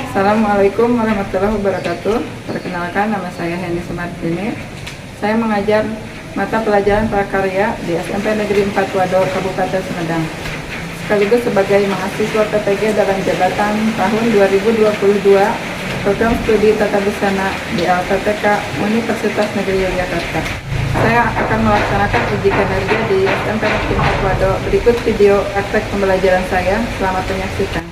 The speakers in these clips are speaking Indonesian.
Assalamualaikum warahmatullahi wabarakatuh. Perkenalkan, nama saya Heni Sumartini. Saya mengajar mata pelajaran prakarya di SMP Negeri 4 Wadok, Kabupaten Sumedang. Sekaligus sebagai mahasiswa PTG dalam jabatan tahun 2022 program studi tata busana di LPTK Universitas Negeri Yogyakarta. Saya akan melaksanakan uji kinerja di SMP Negeri 4 Wadok. Berikut video praktek pembelajaran saya. Selamat menyaksikan.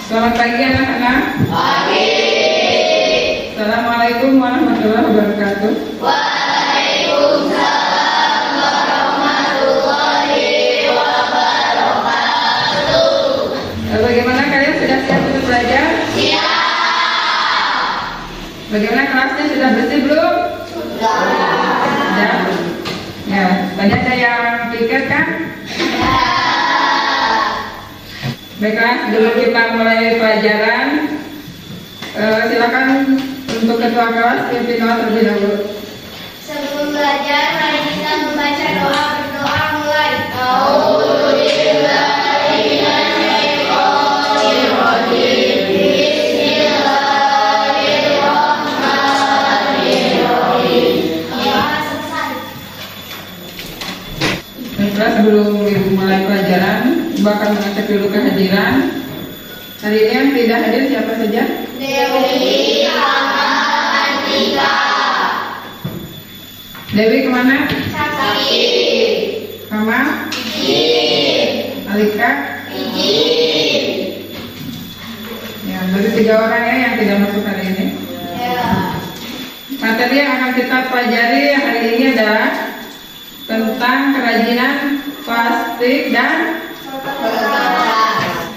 Selamat pagi anak-anak. Pagi. Assalamualaikum warahmatullahi wabarakatuh. Waalaikumsalam warahmatullahi wabarakatuh. Bagaimana kalian sudah siap untuk belajar? Siap. Bagaimana kelasnya, sudah bersih belum? Sudah. Sudah. Ya, tadi ada yang pikir kan? Baiklah, sebelum kita mulai pelajaran, silakan untuk ketua kelas pimpin doa terlebih dahulu. Sebelum belajar, mari kita membaca doa. Berdoa mulai. A'udzubillahi minasyaitonirrajim. Bismillahirrahmanirrahim. Ya, selesai. Baiklah, sebelum ibu mulai pelajaran, ibu akan mengecek dulu kehadiran. Hari ini yang tidak hadir siapa saja? Dewi, Rama, Andika. Dewi kemana? Sakit. Rama? Izin. Alika? Izin. Ya, baru 3 orang ya yang tidak masuk hari ini. Ya. Materi yang akan kita pelajari hari ini adalah tentang kerajinan plastik dan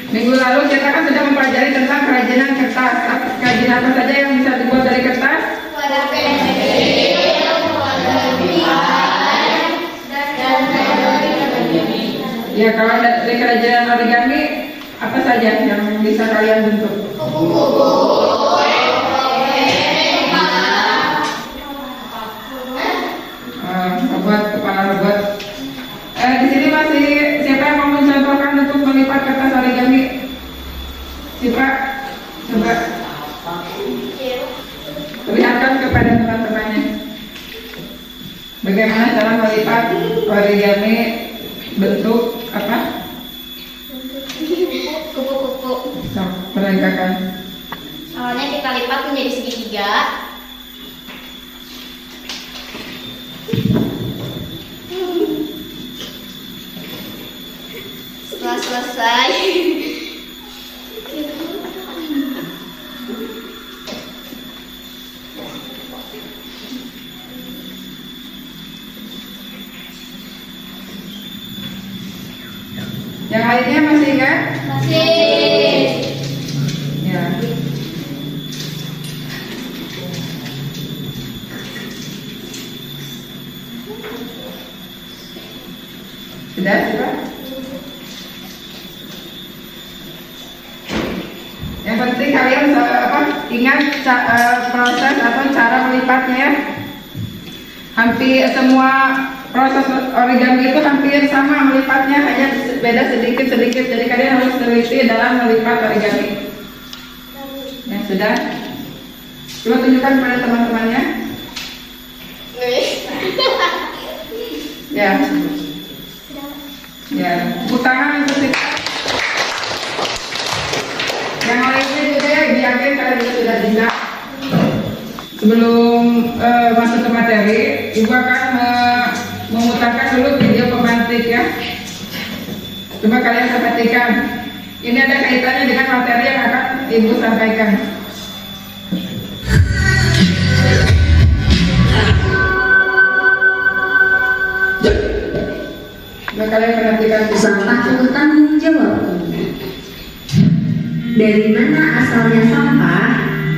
minggu lalu kita kan sudah mempelajari tentang kerajinan kertas. Kerajinan apa saja yang bisa dibuat dari kertas? Wadah pensil, wadah bilah, dan origami. Ya, kalau dari kerajinan origami apa saja yang bisa kalian bentuk? Kupu-kupu, Robot, kepala robot. Di sini masih siapa yang mau mencontohkan untuk melipat kertas origami? Siapa? Coba perlihatkan kepada teman-temannya bagaimana cara melipat origami bentuk apa? kupu-kupu. Peragakan. Awalnya kita lipat menjadi segitiga. Setelah selesai, yang lainnya masih ingat? masih. Ya. Sudah, coba. Yang penting kalian ingat proses atau cara melipatnya ya. Hampir semua proses origami itu hampir sama melipatnya, hanya beda sedikit-sedikit. Jadi kalian harus teliti dalam melipat origami. Ya sudah. Coba tunjukkan pada teman-temannya. Ya. Ya, tepuk tangan untuk kita. Yang lainnya juga ya, yakin kalian sudah bisa. Sebelum masuk ke materi, Ibu akan memutarkan dulu video pemantik ya. Coba kalian perhatikan. Ini ada kaitannya dengan materi yang akan Ibu sampaikan. Coba kalian perhatikan. Sampah bertanggung jawab. Dari mana asalnya sampah?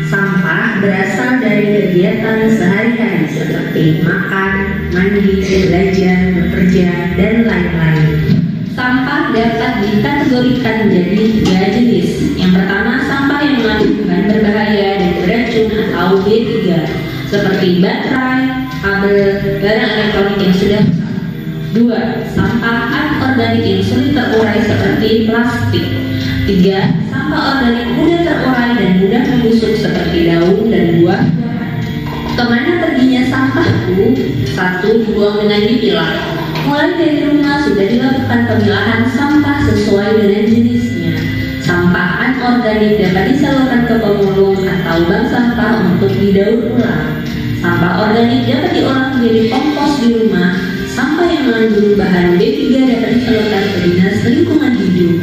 Sampah berasal dari kegiatan sehari-hari seperti makan, mandi, belajar, bekerja, dan lain-lain. Sampah dapat dikategorikan menjadi 3 jenis. Yang pertama, sampah yang mengandung bahan berbahaya dan beracun atau B3, seperti baterai, kabel, barang elektronik yang sudah rusak. 2. Sampah anorganik yang sulit terurai seperti plastik. 3. Sampah organik mudah terurai dan mudah membusuk seperti daun dan buah. Kemana perginya sampahku? 1. Dibuang dengan dipilah. Mulai dari rumah sudah dilakukan pemilahan sampah sesuai dengan jenisnya. Sampah anorganik dapat disalurkan ke pemulung atau bank sampah untuk didaur ulang. Sampah organik dapat diolah menjadi kompos di rumah. Sampah yang mengandung bahan B3 dapat disalurkan ke dinas lingkungan hidup.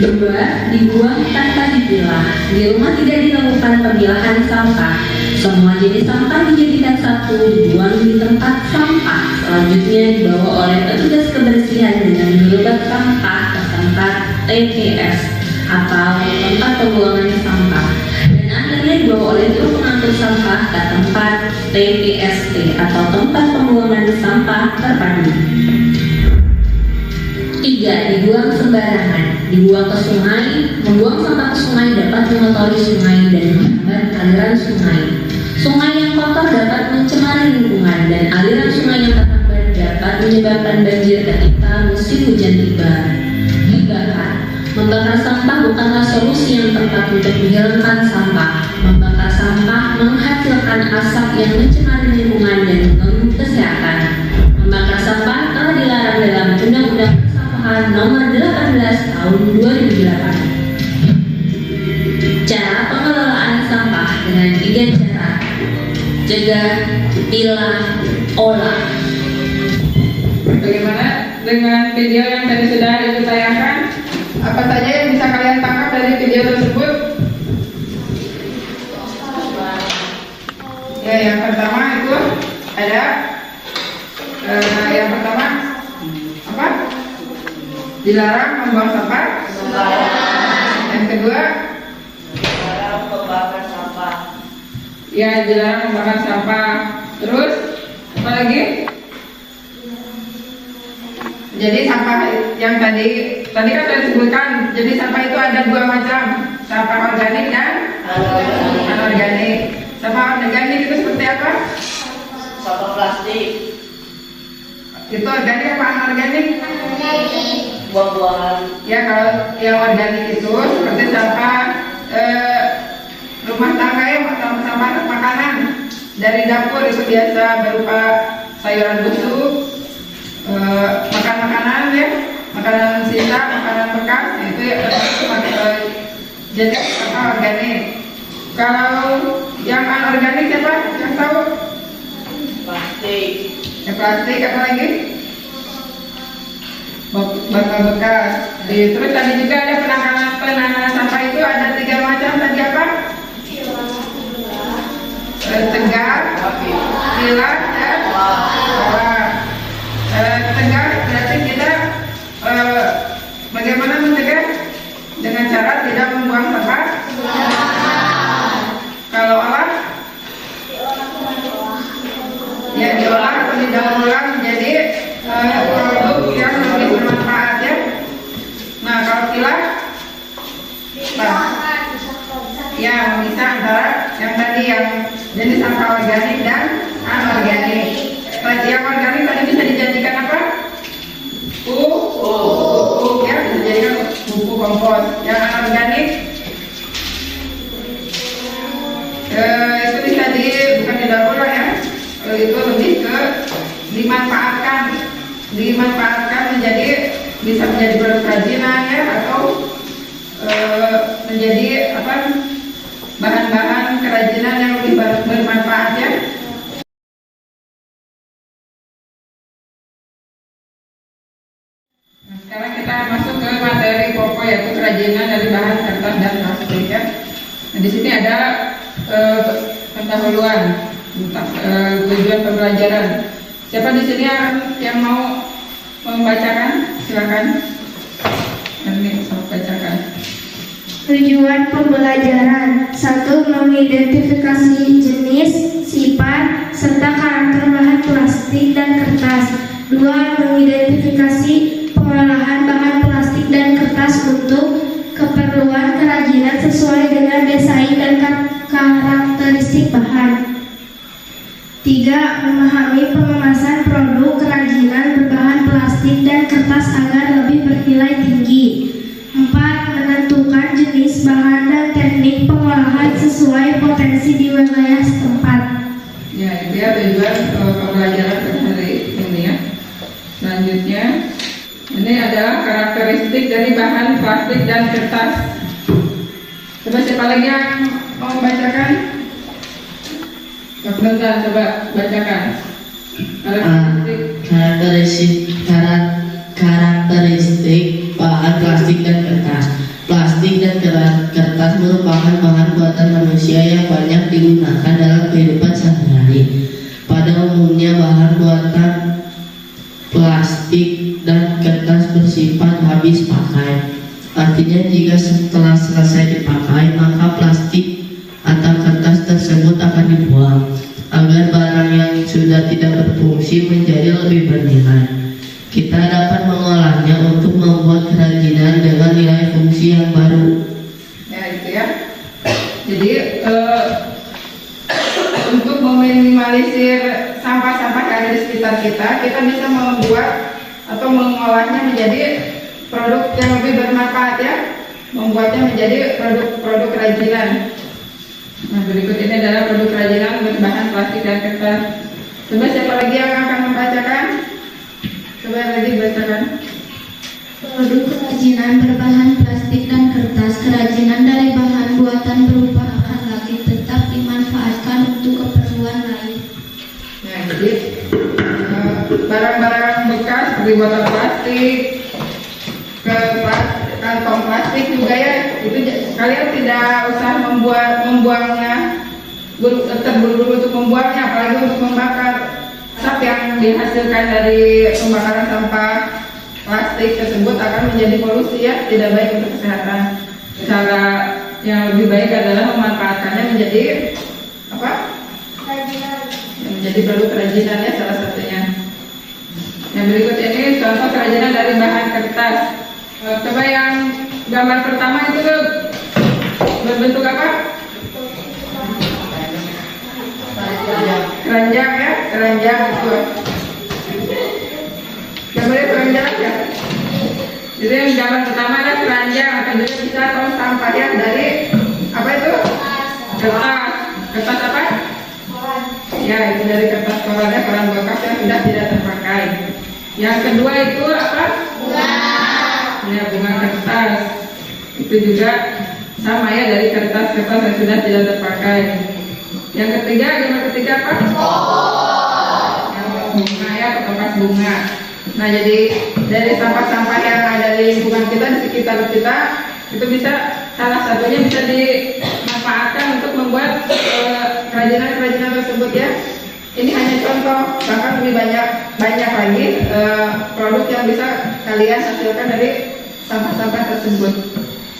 2. Dibuang tanpa dipilah. Di rumah tidak dilakukan pemilahan sampah. Semua jenis sampah dijadikan satu, dibuang di tempat sampah. Selanjutnya dibawa oleh petugas kebersihan dengan gerobak sampah ke tempat TPS atau tempat pembuangan sampah. Dan akhirnya dibawa oleh truk pengangkut sampah ke tempat TPST atau tempat pembuangan sampah terpadu. 3. Dibuang sembarangan. Dibuang ke sungai. Membuang sampah ke sungai dapat mengotori sungai dan menghambat aliran sungai. Sungai yang kotor dapat mencemari lingkungan dan aliran sungai yang terhambat dapat menyebabkan banjir ketika musim hujan tiba. Dibakar. Membakar sampah bukanlah solusi yang tepat untuk menghilangkan sampah. Membakar sampah menghasilkan asap yang mencemari lingkungan dan mengganggu kesehatan. Membakar sampah telah dilarang dalam Undang-Undang Nomor 18 Tahun 2008. Cara pengelolaan sampah dengan 3 cara: cegah, pilah, olah. Bagaimana dengan video yang tadi sudah Ibu tayangkan? Apa saja yang bisa kalian tangkap dari video tersebut? Ya, yang pertama itu ada yang pertama apa? Dilarang membuang sampah. Yang kedua, dilarang membakar sampah. ya dilarang membakar sampah. Terus apa lagi? Jadi sampah yang tadi kan sudah disebutkan. Jadi sampah itu ada 2 macam, sampah organik dan anorganik. Sampah organik itu seperti apa? Sampah plastik, Itu organik apa anorganik? buang-buangan. Ya, kalau yang organik itu seperti sampah rumah tangga ya, sampah makanan dari dapur itu biasa berupa sayuran busuk, makanan ya, makanan sisa, makanan bekas, itu ya, jadi sampah organik. Kalau yang anorganik siapa yang tahu? Plastik, Ya, plastik apa lagi? Botol bekas. Terus tadi juga ada penanganan sampah itu ada 3 macam tadi apa? Tegak, pilah, dan olah. Tegak berarti kita bagaimana mencegah? Dengan cara tidak membuang sampah. Kalau olah, ya diolah atau didaur ulang menjadi produk yang lebih bermanfaat ya. Nah, kalau pilah, Ya, memisah antara yang tadi yang jenis sampah organik dan anorganik. Yang organik tadi bisa dijadikan apa? Pupuk ya, bisa dijadikan pupuk kompos. Yang anorganik itu bisa bukan didaur ulang ya. Itu lebih ke dimanfaatkan menjadi bisa menjadi produk kerajinan ya, atau menjadi apa, bahan-bahan kerajinan yang lebih bermanfaat ya. Nah, sekarang kita masuk ke materi pokok, yaitu kerajinan dari bahan kertas dan plastik ya. Nah, di sini ada pendahuluan tentang tujuan pembelajaran. Siapa di sini yang mau membacakan? Silakan. Ini saya bacakan. Tujuan pembelajaran: 1. Mengidentifikasi jenis, sifat, serta karakter bahan plastik dan kertas. 2. Mengidentifikasi pengolahan bahan plastik dan kertas untuk keperluan kerajinan sesuai dengan desain dan karakteristik bahan. 3. Memahami pengemasan produk kerajinan berbahan plastik dan kertas agar lebih bernilai tinggi. 4. Menentukan jenis bahan dan teknik pengolahan sesuai potensi di wilayah setempat. Ya, itu ya tujuan pembelajaran hari ini ya. Selanjutnya, ini adalah karakteristik dari bahan plastik dan kertas. Coba siapa lagi yang mau membacakan? Dokter, coba bacakan. Karakteristik bahan plastik dan kertas. Plastik dan kertas merupakan bahan buatan manusia yang banyak digunakan dalam kehidupan sehari-hari. Pada umumnya bahan buatan plastik dan kertas bersifat habis pakai. Artinya jika setelah selesai dipakai, maka plastik atau kertas tersebut akan dibuang agar barang yang sudah tidak berfungsi menjadi lebih bernilai. Kita dapat mengolahnya untuk membuat kerajinan dengan nilai fungsi yang baru. Ya, itu ya. Jadi untuk meminimalisir sampah-sampah yang ada di sekitar kita, kita bisa membuat atau mengolahnya menjadi produk yang lebih bermanfaat ya. Membuatnya menjadi produk kerajinan. Nah, berikut ini adalah produk kerajinan berbahan plastik dan kertas. Coba siapa lagi yang akan membacakan? Coba lagi bacakan. Produk kerajinan berbahan plastik dan kertas. Kerajinan dari bahan buatan berupa bahan lagi tetap dimanfaatkan untuk keperluan lain. Ya, jadi barang-barang bekas seperti botol plastik, kantong plastik juga ya, itu kalian tidak usah membuangnya terburu-buru untuk membuangnya, apalagi untuk membakar. Asap yang dihasilkan dari pembakaran sampah plastik tersebut akan menjadi polusi ya, tidak baik untuk kesehatan. Cara yang lebih baik adalah memanfaatkannya menjadi apa? Kerajinan. Menjadi produk kerajinan ya, salah satunya. Yang berikut ini contoh kerajinan dari bahan kertas. Coba yang gambar pertama itu berbentuk apa? Keranjang ya, keranjang itu. Gambarnya keranjang ya. Jadi yang gambar pertama adalah keranjang, atau juga bisa tong sampah ya, dari apa itu? Kertas. Kertas apa? Ya, itu dari kertas koran ya, koran bekas yang sudah tidak terpakai. Yang kedua itu apa? Ya, bunga kertas. Itu juga sama ya, dari kertas-kertas yang sudah tidak terpakai. Yang ketiga, gambar ketiga apa? Yang bunga ya, kertas bunga. Nah, jadi dari sampah-sampah yang ada di lingkungan kita, di sekitar kita, itu bisa, salah satunya bisa dimanfaatkan untuk membuat kerajinan-kerajinan tersebut ya. Ini hanya contoh, bahkan lebih banyak lagi produk yang bisa kalian hasilkan dari sampah-sampah tersebut.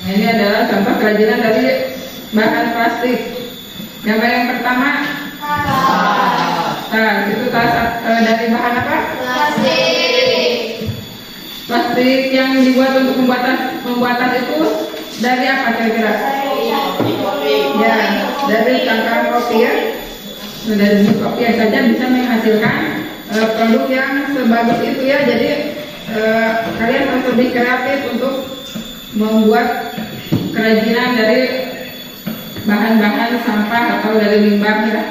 Nah, ini adalah contoh kerajinan dari bahan plastik. Gambar yang pertama, nah, itu dari bahan apa? Plastik yang dibuat untuk pembuatan itu dari apa kira-kira? dari cangkang kopi ya. Dari biji kopi saja bisa menghasilkan produk yang sebagus itu ya. Jadi kalian harus lebih kreatif untuk membuat kerajinan dari bahan-bahan sampah atau dari limbah ya.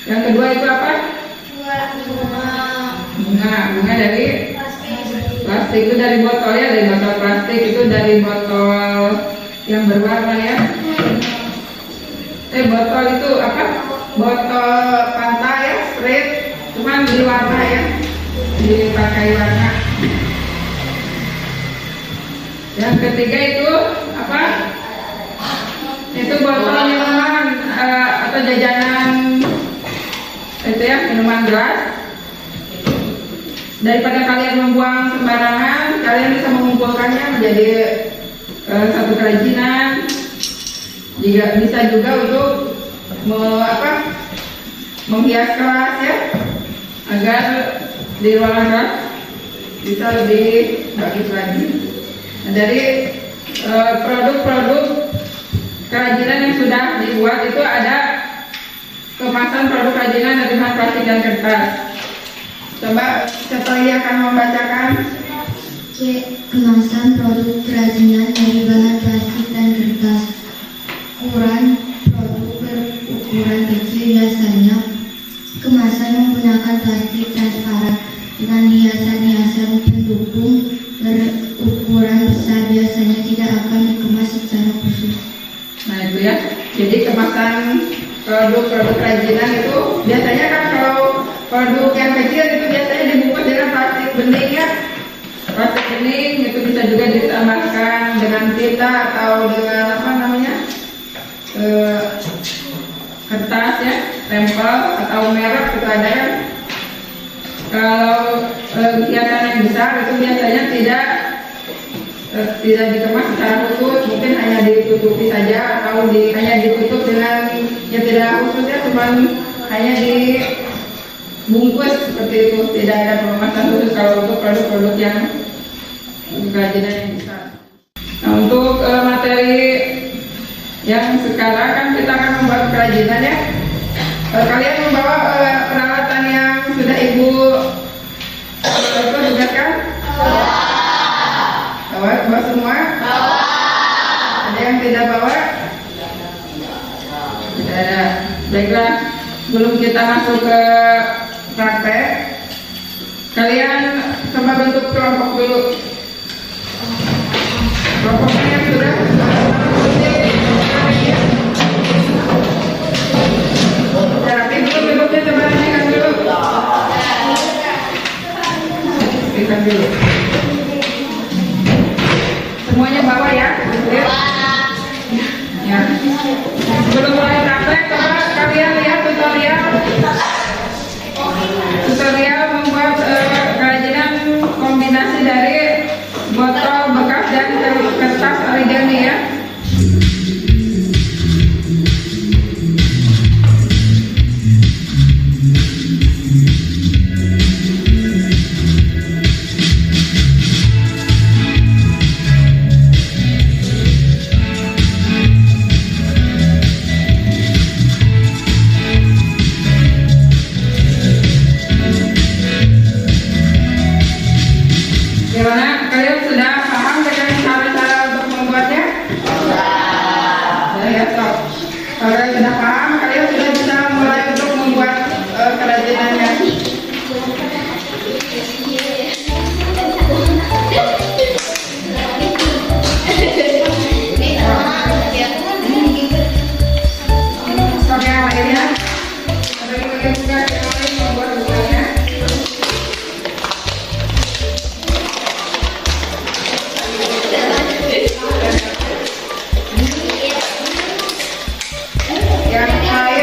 Yang kedua itu apa? Bunga dari plastik, itu dari botol ya, dari botol plastik, itu dari botol yang berwarna ya. Botol itu apa? Botol Fanta ya, straight, cuman di warna ya, dipakai warna. Yang ketiga itu apa? Itu botol minuman atau jajanan itu ya, minuman gelas. Daripada kalian membuang sembarangan, kalian bisa mengumpulkannya menjadi satu kerajinan. Juga bisa juga untuk menghias kelas ya, agar di ruangan kelas bisa lebih bagus lagi. Nah, dari produk-produk kerajinan yang sudah dibuat itu ada kemasan produk kerajinan dari bahan plastik dan kertas. Coba Seteli akan membacakan. Kemasan produk kerajinan dari bahan plastik dan kertas. Ukuran produk berukuran kecil, biasanya kemasan menggunakan plastik transparan dengan hiasan-hiasan pendukung. Berukuran besar biasanya tidak akan dikemas secara khusus. Nah itu ya, jadi kemasan produk-produk kerajinan itu biasanya kan kalau produk yang kecil itu biasanya dibungkus dengan plastik bening ya. Plastik bening itu bisa juga ditambahkan dengan tinta atau dengan apa namanya kertas ya, stempel atau merek itu ada ya. Kalau hiasan yang besar itu biasanya tidak dikemas secara khusus, mungkin hanya ditutupi saja atau hanya ditutup dengan yang tidak khusus ya, cuma hanya dibungkus seperti itu, tidak ada pengemasan khusus kalau untuk produk-produk yang kerajinan yang besar. Nah untuk materi yang sekarang kan kita akan membuat kerajinan ya. Kalian membawa peralatan yang sudah ibu tugaskan? Bawa semua? Ada yang tidak bawa? Tidak ada. Baiklah, sebelum kita masuk ke praktek, kalian coba bentuk kelompok dulu. Kelompoknya yang sudah rapi dulu, bentuknya coba rapikan dulu. Rapikan dulu. Semuanya bawa ya. Ya. Sebelum mulai praktek, coba kalian lihat tutorial membuat kerajinan kombinasi dari botol bekas dan kertas origami ya. Gimana? Kalian sudah paham dengan cara-cara untuk membuatnya? Ya, top. Kalau kalian sudah paham, kalian sudah bisa mulai untuk membuat kerajinannya. Stop yang lainnya. Ada bagian tugas yang lain membuat bunganya. Yang lain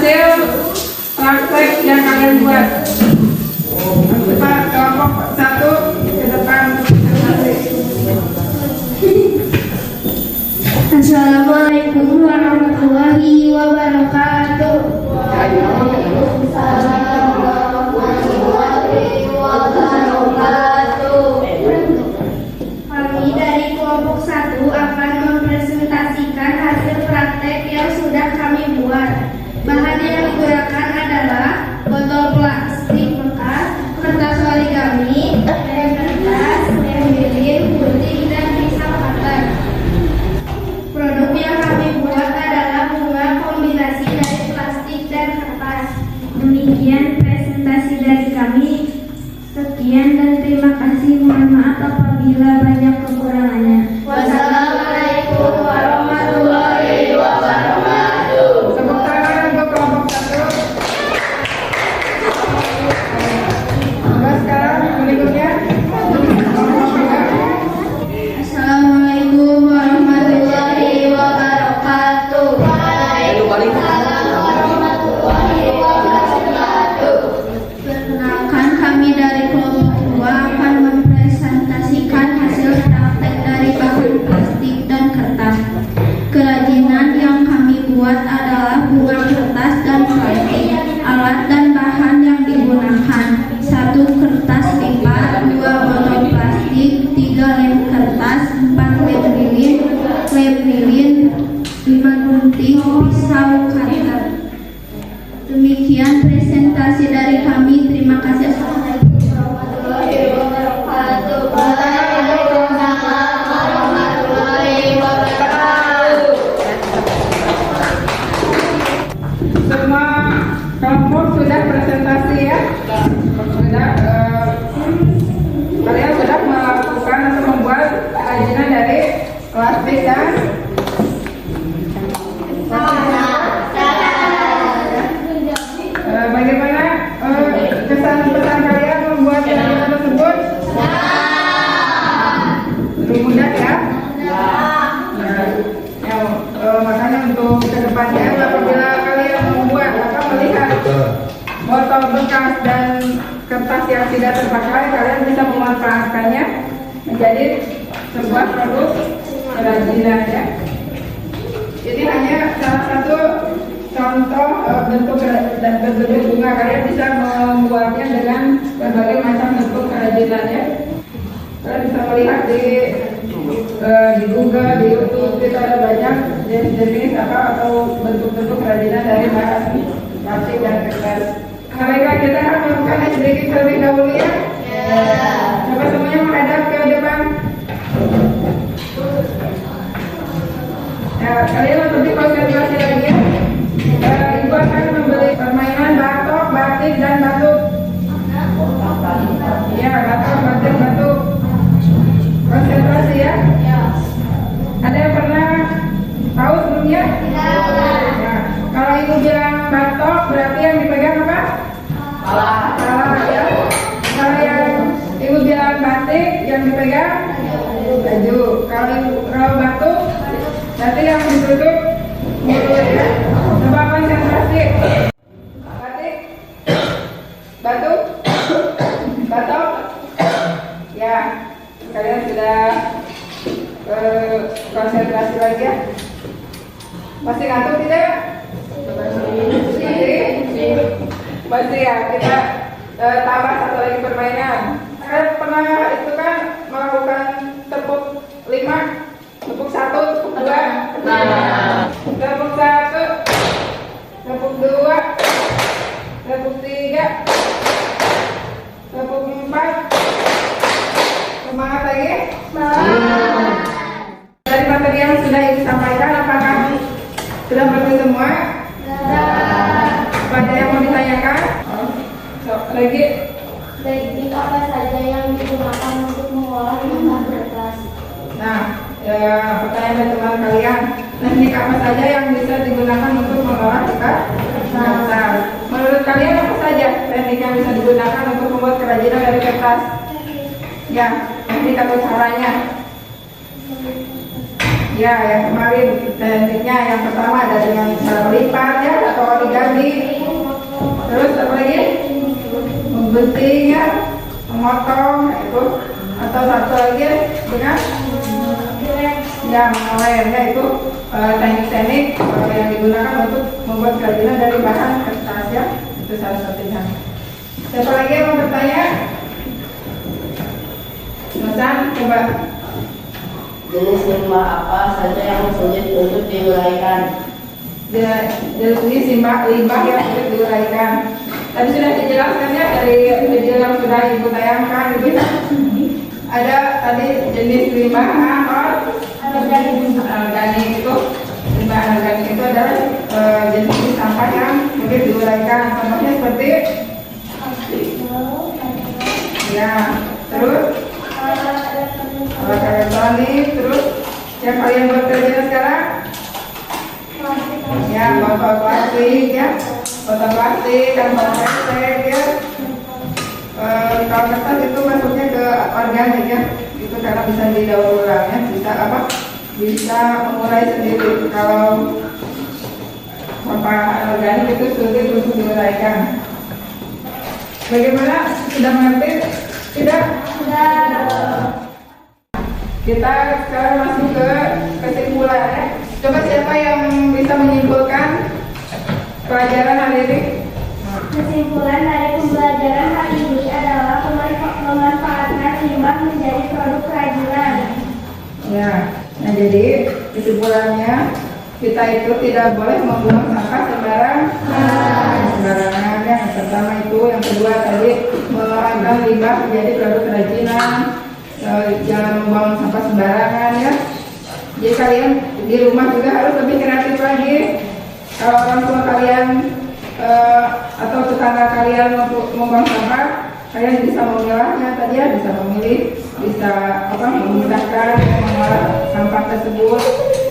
hasil praktek yang kalian buat. Cepat kelompok 1 ke depan untuk presentasi. Assalamualaikum warahmatullahi wabarakatuh. Waalaikumsalam warahmatullahi wabarakatuh. Kami dari kelompok 1 akan mempresentasikan hasil praktek yang sudah kami buat. Bahan yang digunakan adalah botol plastik bekas, kertas origami, lem kertas, lem lilin, gunting, dan pisau cutter. Produk yang kami buat adalah bunga kombinasi dari plastik dan kertas. Demikian presentasi dari kami. Sekian dan terima kasih. Mohon maaf apabila banyak kekurangannya. Wassalamualaikum warahmatullahi wabarakatuh. Tepuk tangan untuk kelompok 1. Nah, sekarang berikutnya kelompok 2. Assalamualaikum warahmatullahi wabarakatuh. Waalaikumsalam warahmatullahi wabarakatuh. Perkenalkan, kami dari kelompok 2 akan mempresentasikan hasil praktek dari bahan plastik dan kertas. Kerajinan yang kami buat adalah bunga kertas dan plastik. Alat dan bahan yang digunakan: 1 kertas lipat, 2 botol plastik, 3 lem kertas, 4 lem lilin, 5 gunting, pisau cutter. Demikian presentasi dari kami. Terima kasih. Assalamualaikum warahmatullahi wabarakatuh. Waalaikumsalam warahmatullahi wabarakatuh. Semua kelompok sudah presentasi ya. Sudah, kalian sudah melakukan atau membuat kerajinan dari plastik dan bagaimana kesan pesan kalian membuat kerajinan tersebut? Lebih mudah ya? Ya, makanya untuk kedepannya apabila kalian membuat atau melihat botol bekas dan kertas yang tidak terpakai, kalian bisa memanfaatkannya menjadi sebuah produk kerajinan ya. Ini hanya salah satu contoh bentuk bunga. Kalian bisa membuatnya dengan berbagai macam bentuk kerajinan ya. Kalian bisa melihat di Google, di YouTube, kita ada banyak jenis atau bentuk-bentuk kerajinan dari bahan plastik dan kertas. Mereka kita akan melakukan sedikit terlebih dahulu ya. Coba semuanya menghadap ke depan. Kalian lebih konsentrasi lagi ya. Ibu akan membeli permainan batok, batik, dan batu. Ya, batok, batik, batu. Konsentrasi ya. Ada yang pernah tahu sebelumnya? Ya. Kalau ibu bilang batok, berarti yang dipegang apa? Salah ya. Kalau yang ibu bilang batik, yang dipegang baju. Kalau batu, berarti yang ditutup mulut ya. Coba konsentrasi. Batik, batu, batok. Ya, kalian sudah konsentrasi lagi ya. Masih ngantuk tidak? Masih ya. Kita tambah satu lagi permainan. Kalian pernah itu kan melakukan tepuk 5, tepuk 1, tepuk 2, tepuk 1, tepuk 2, tepuk 3, tepuk 4. Semangat lagi. Dari materi yang sudah ibu sampaikan, apakah sudah mengerti semua? Ada yang mau ditanyakan? Lagi? Teknik apa saja yang digunakan untuk mengolah limbah kertas? Nah, pertanyaan dari teman kalian, teknik apa saja yang bisa digunakan untuk mengolah kertas? Nah, menurut kalian apa saja teknik yang bisa digunakan untuk membuat kerajinan dari kertas? Ya, teknik atau caranya? Ya, yang kemarin tekniknya yang pertama ada dengan cara melipat ya atau origami. Terus apa lagi? Membenting ya, memotong itu. Atau satu lagi dengan ya mengoler ya itu teknik-teknik yang digunakan untuk membuat kerajinan dari bahan kertas ya. Itu salah satunya. Siapa lagi yang mau bertanya? Masan, coba. Jenis limbah apa saja yang sulit untuk diuraikan? Jenis limbah yang sulit diuraikan. Tadi sudah dijelaskan ya dari video yang sudah ibu tayangkan. Ada tadi jenis limbah organik itu. Limbah organik itu adalah jenis sampah yang sulit diuraikan. Contohnya seperti ya, terus alat elektronik, terus yang kalian buat kerjanya sekarang ya botol plastik ya, botol plastik, kantong plastik ya. Kalau kertas itu masuknya ke organik ya, itu karena bisa didaur ulang ya, bisa apa? Bisa mengurai sendiri. Kalau sampah organik itu sulit untuk diuraikan. Bagaimana? Sudah mengerti? Tidak? Sudah. Kita sekarang masuk ke kesimpulan ya. Coba siapa yang bisa menyimpulkan pelajaran hari ini? Kesimpulan dari pembelajaran hari ini adalah memanfaatkan limbah menjadi produk kerajinan. Ya, nah jadi kesimpulannya kita itu tidak boleh membuang sampah sembarangan ya. Yang pertama itu, yang kedua tadi mengolahkan limbah menjadi produk kerajinan. Jangan membuang sampah sembarangan ya. Jadi kalian di rumah juga harus lebih kreatif lagi. Kalau orang tua kalian atau tetangga kalian membuang sampah, kalian bisa memilahnya tadi ya, bisa memilih, bisa apa memudahkan mengolah sampah tersebut.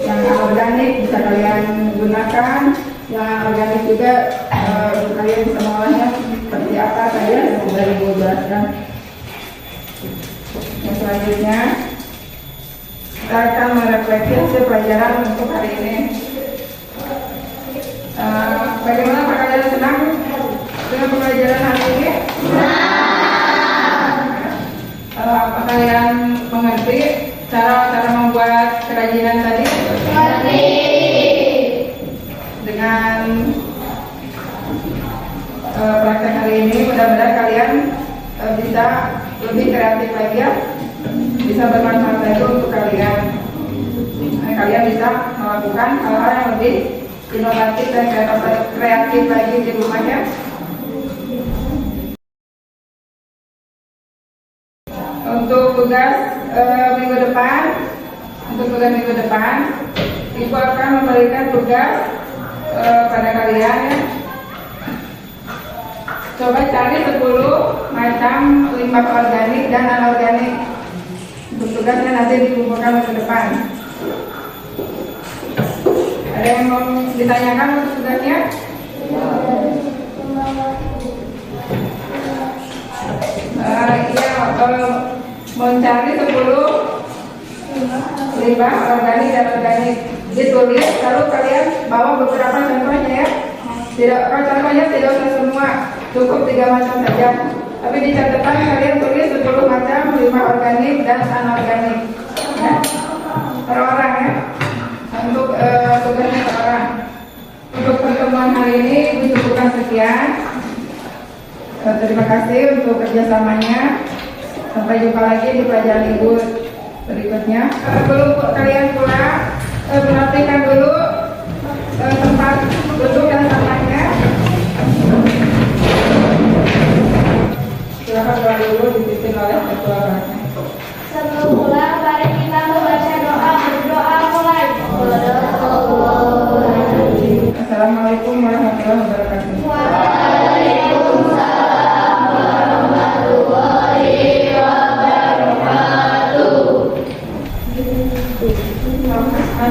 Yang organik bisa kalian gunakan, yang organik juga kalian bisa mengolahnya seperti apa tadi ya, yang sudah ibu jelaskan. Yang selanjutnya kita akan merefleksi hasil pelajaran untuk hari ini. Bagaimana Pak, kalian senang dengan pembelajaran hari ini? Apa kalian mengerti cara membuat kerajinan tadi? Mengerti. Dengan praktek hari ini mudah-mudahan kalian bisa lebih kreatif lagi ya, bisa bermanfaat lagi untuk kalian. Kalian bisa melakukan hal-hal yang lebih inovatif dan kreatif lagi di rumahnya. Untuk tugas minggu depan, Ibu akan memberikan tugas pada kalian ya. Coba cari 10 macam limbah organik dan anorganik. Untuk tugasnya nanti dikumpulkan minggu depan. Ada yang mau ditanyakan untuk tugasnya? Iya, kalau mencari 10 limbah organik dan organik ditulis, lalu kalian bawa beberapa contohnya ya. Contohnya tidak usah semua, cukup 3 macam saja. Tapi di catatan kalian tulis 10 macam limbah organik dan anorganik ya, per orang ya. Untuk tugasnya per orang. Untuk pertemuan hari ini dicukupkan sekian. Terima kasih untuk kerjasamanya. Sampai jumpa lagi di pelajaran Ibu berikutnya. Sebelum kalian pulang, perhatikan dulu tempat duduk dan sampahnya. Silakan doa dulu dipimpin oleh ketua kelasnya. Sebelum pulang, mari kita membaca doa. Berdoa mulai. Assalamualaikum warahmatullahi wabarakatuh.